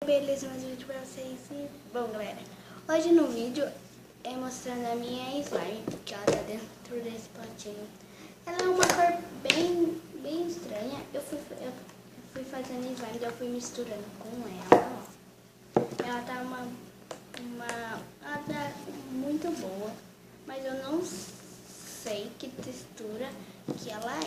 Beleza, mais um vídeo pra vocês. Bom, galera, hoje no vídeo é mostrando a minha slime, que ela tá dentro desse potinho. Ela é uma cor bem estranha. Eu fui fazendo slime, eu fui misturando com ela, ó. Ela tá ela tá muito boa, mas eu não sei que textura que ela é.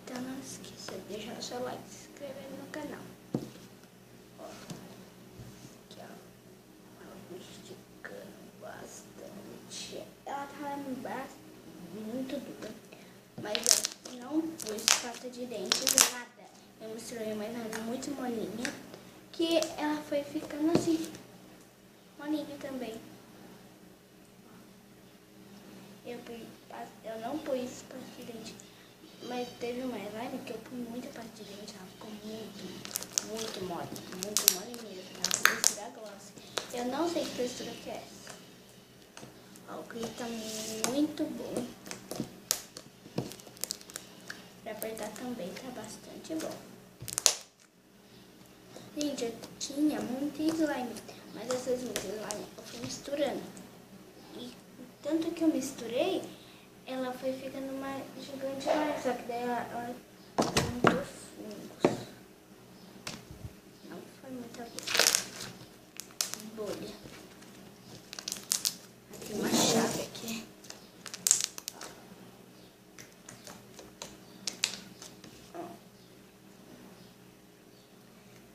Então não esqueça de deixar o seu like e se inscrever no canal. Esticando bastante. Ela tá muito dura, mas eu não pus pasta de dente, nada. Eu misturei, mas ela é muito molinha, que ela foi ficando assim, molinha também. Eu não pus pasta de dente, mas teve uma slime que eu pus muita pasta de dente, ela ficou muito mole mesmo. Ela ficou da gloss. Eu não sei que textura que é essa. Ó, o clipe tá muito bom. Pra apertar também tá bastante bom. Gente, eu tinha muita slime, mas essas muitas slime eu fui misturando. E tanto que eu misturei, ela foi ficando uma gigante mais, só que daí ela tem muitos fungos. Não foi muita bolha. Tem uma chave aqui. Ó.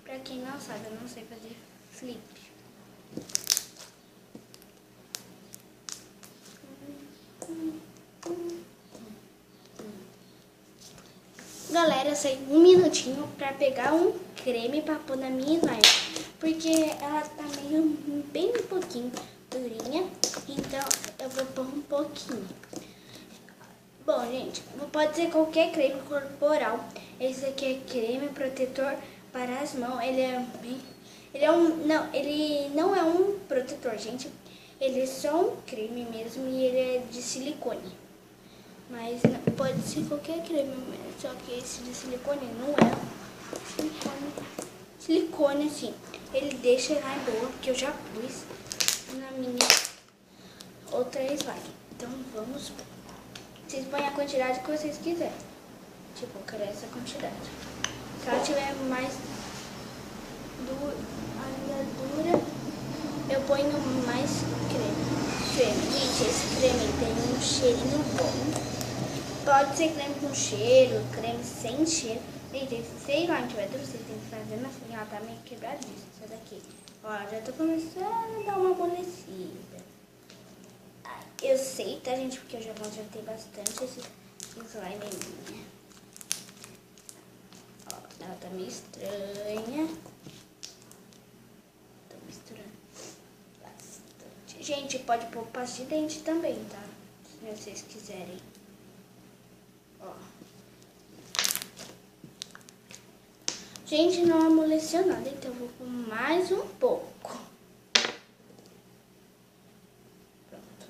Pra quem não sabe, eu não sei fazer flip. Galera, eu saí um minutinho pra pegar um creme pra pôr na minha slime, porque ela tá bem um pouquinho durinha, então eu vou pôr um pouquinho. Bom, gente, pode ser qualquer creme corporal. Esse aqui é creme protetor para as mãos. Ele não é um protetor, gente. Ele é só um creme mesmo e ele é de silicone. Mas pode ser qualquer creme, só que esse de silicone não é silicone assim. Ele deixa lá boa, porque eu já pus na minha outra slime. Então vamos, vocês põem a quantidade que vocês quiserem. Tipo, eu quero essa quantidade. Se ela tiver mais ainda dura, eu ponho mais creme. Gente, esse creme tem um cheirinho bom. Pode ser creme com cheiro, creme sem cheiro. Gente, se lá não tiver duro, vocês têm que fazer assim. Ela tá meio quebradiça, essa daqui. Ó, já tô começando a dar uma amolecida. Eu sei, tá, gente? Porque eu já consertei bastante esse slime minha. Ó, ela tá meio estranha. Tô misturando bastante. Gente, pode pôr pasta de dente também, tá? Se vocês quiserem. Ó. Gente, não amoleceu nada, então eu vou pôr mais um pouco. Pronto.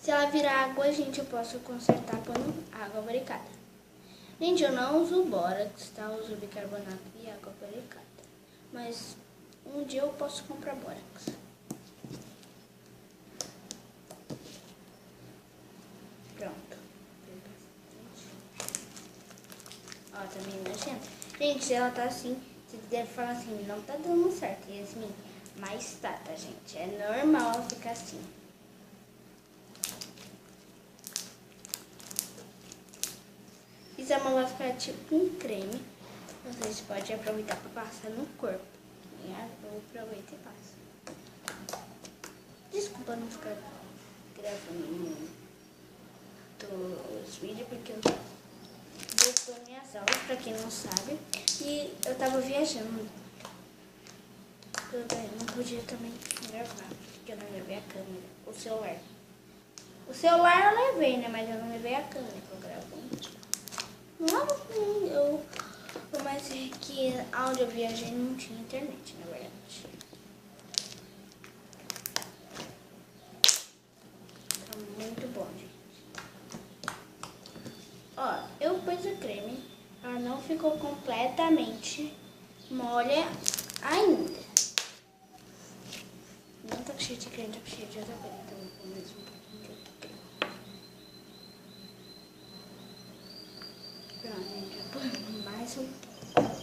Se ela virar água, gente, eu posso consertar pondo água barricada. Gente, eu não uso bórax, tá? Eu uso bicarbonato e água barricada. Mas um dia eu posso comprar bórax. Pronto. Ó, tá meio nojento. Gente, se ela tá assim, você deve falar assim, não tá dando certo, Yasmin. Mas tá, gente? É normal ela ficar assim. Isso é uma ficar tipo um creme. Vocês podem aproveitar pra passar no corpo. Eu aproveito e passo. Desculpa não ficar gravando os vídeos, porque eu voltou minhas aulas, pra quem não sabe, e eu tava viajando. Eu não podia também gravar, porque eu não levei a câmera, o celular. O celular eu levei, né, mas eu não levei a câmera que eu gravo. Mas é que onde eu viajei não tinha internet, na verdade. Tá muito bom, gente. Ó, eu pus o creme, ela não ficou completamente molha ainda. Não tá cheio de creme, tá cheio de outra coisa. Então eu vou pôr mais um pouquinho de outro creme. Pronto, gente, já põe mais um pouco.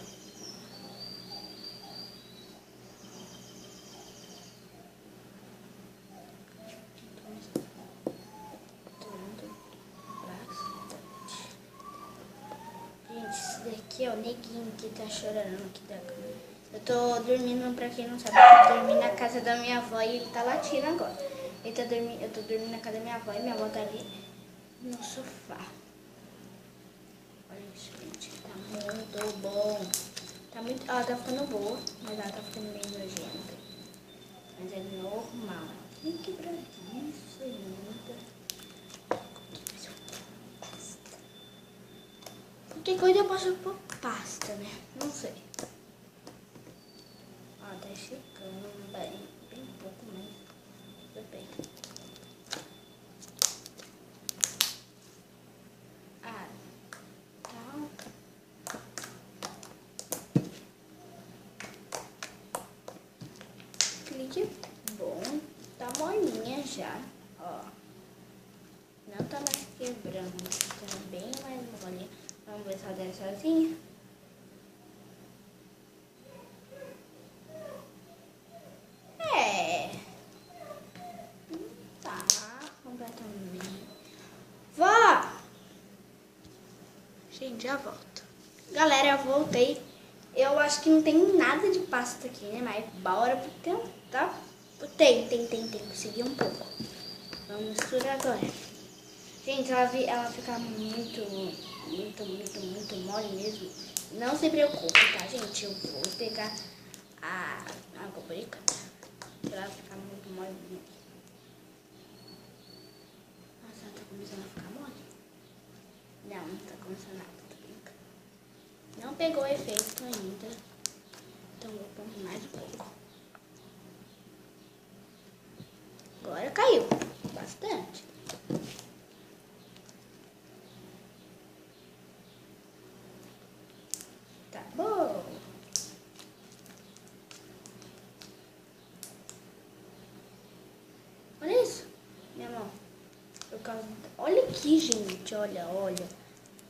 Gente, esse daqui é o neguinho que tá chorando aqui da cama. Eu tô dormindo, pra quem não sabe, eu tô dormindo na casa da minha avó e ele tá latindo agora. Eu tô dormindo na casa da minha avó e minha avó tá ali no sofá. Olha isso, gente, tá muito bom. Tá muito, ela tá ficando boa, mas ela tá ficando meio nojenta. Mas é normal. Tem que pra isso ainda. Qualquer coisa eu posso pôr pasta, né? Não sei. Ó, tá chegando bem pouco, mas tudo bem. Ah, tá. Clique bom. Tá molinha já, ó. Não tá mais quebrando, tá bem mais molinha. Vamos ver se ela desce sozinha. É. Tá completamente. Vó! Gente, já volto. Galera, eu voltei. Eu acho que não tem nada de pasta aqui, né? Mas bora pro tentar. Tem. Consegui um pouco. Vamos misturar agora. Gente, ela fica muito mole mesmo. Não se preocupe, tá, gente? Eu vou pegar a água boricana. Ela vai ficar muito mole mesmo. Nossa, ela tá começando a ficar mole. Não tá começando nada, tô brincando. Não pegou efeito ainda. Então vou pôr mais um pouco. Agora caiu. Bastante. Tá bom. Olha isso. Minha mão. Olha aqui, gente. Olha.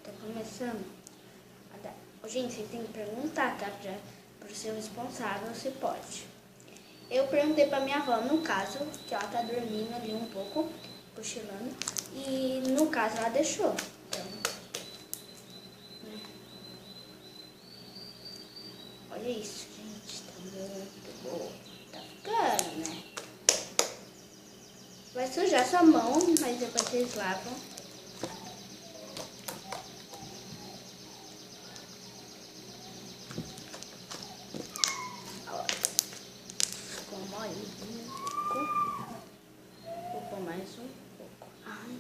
Tá começando a dar. Gente, vocês têm que perguntar, tá? Pro seu responsável se pode. Eu perguntei pra minha avó, no caso, que ela tá dormindo ali um pouco, cochilando. E no caso ela deixou. Então, né? Olha isso, gente. Tá muito bom. Tá ficando, né? Vai sujar sua mão, mas depois vocês lavam. Ó, ficou molinho. Vou pôr mais um pouco. Ai.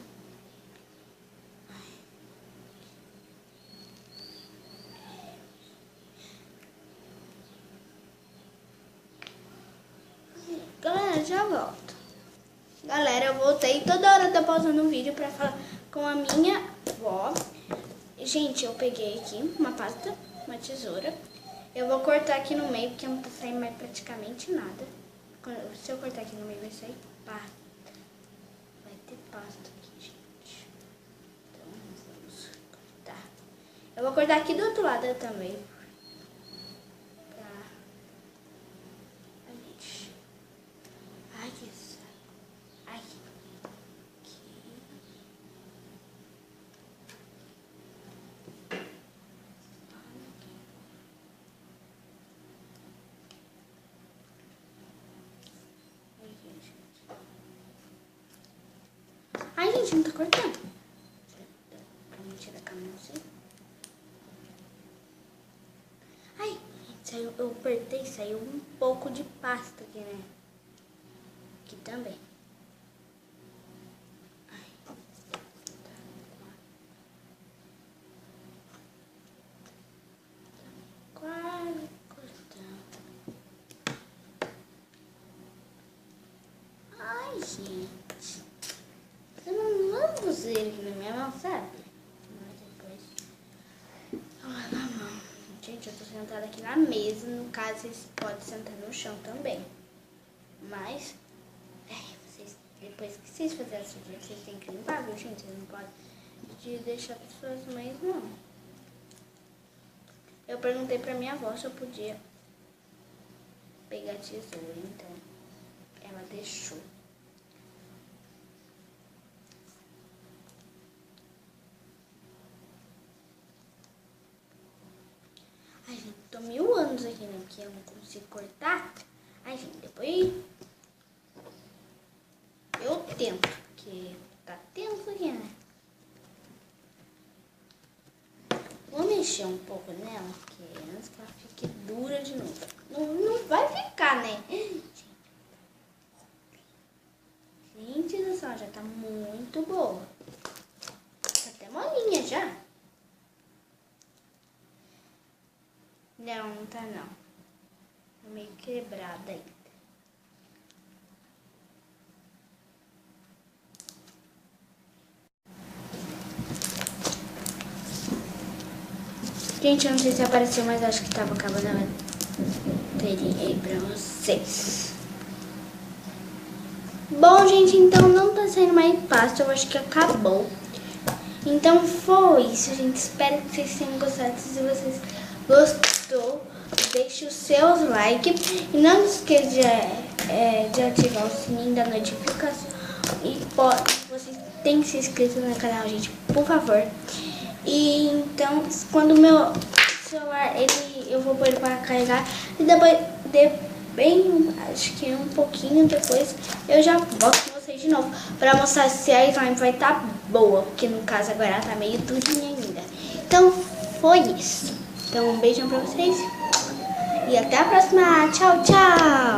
Galera, já volto. Galera, eu voltei. Toda hora eu tô pausando um vídeo pra falar com a minha avó. Gente, eu peguei aqui uma pasta, uma tesoura. Eu vou cortar aqui no meio, porque não tá saindo mais praticamente nada. Se eu cortar aqui no meio, vai sair pasta. Vai ter pasta aqui, gente. Então, vamos cortar. Eu vou cortar aqui do outro lado também. Ai, que saco. Ai, aqui. Ai, gente, não tá cortando. Pra mim tirar a câmera assim. Ai, eu apertei, saiu um pouco de pasta aqui, né? Aqui também. Ai, tá quase cortando. Ai, gente. Eu não lavo ele aqui na minha mão, sabe? Mas depois eu lavo a mão. Gente, gente, eu tô sentada aqui na mesa. No caso, vocês podem sentar no chão também. Mas, depois que vocês fizerem a sujeira, vocês têm que limpar, viu, gente? Vocês não podem deixar para suas mães, não. Eu perguntei pra minha avó se eu podia pegar tesoura, então ela deixou. Ai, gente, tô 1000 anos aqui, né? Porque eu não consigo cortar. Ai, gente, depois eu tento, porque tá tenso aqui, né? Vou mexer um pouco nela, porque antes que ela fique dura de novo. Não vai ficar, né? Gente do céu, já tá muito boa. Tá até molinha já. Não tá não. Tá meio quebrada ainda. Gente, eu não sei se apareceu, mas acho que tava acabando a bateria aí pra vocês. Bom, gente, então não tá saindo mais fácil, eu acho que acabou. Então foi isso, gente. Espero que vocês tenham gostado. Se vocês gostou, deixe os seus likes. E não esqueça de ativar o sininho da notificação. E vocês têm que se inscrever no canal, gente, por favor. E então, quando o meu celular, eu vou pôr ele para carregar. E depois, acho que um pouquinho depois, eu já volto com vocês de novo. Para mostrar se a slime vai estar boa. Porque no caso agora ela tá meio durinha ainda. Então, foi isso. Então, um beijão para vocês. E até a próxima. Tchau, tchau.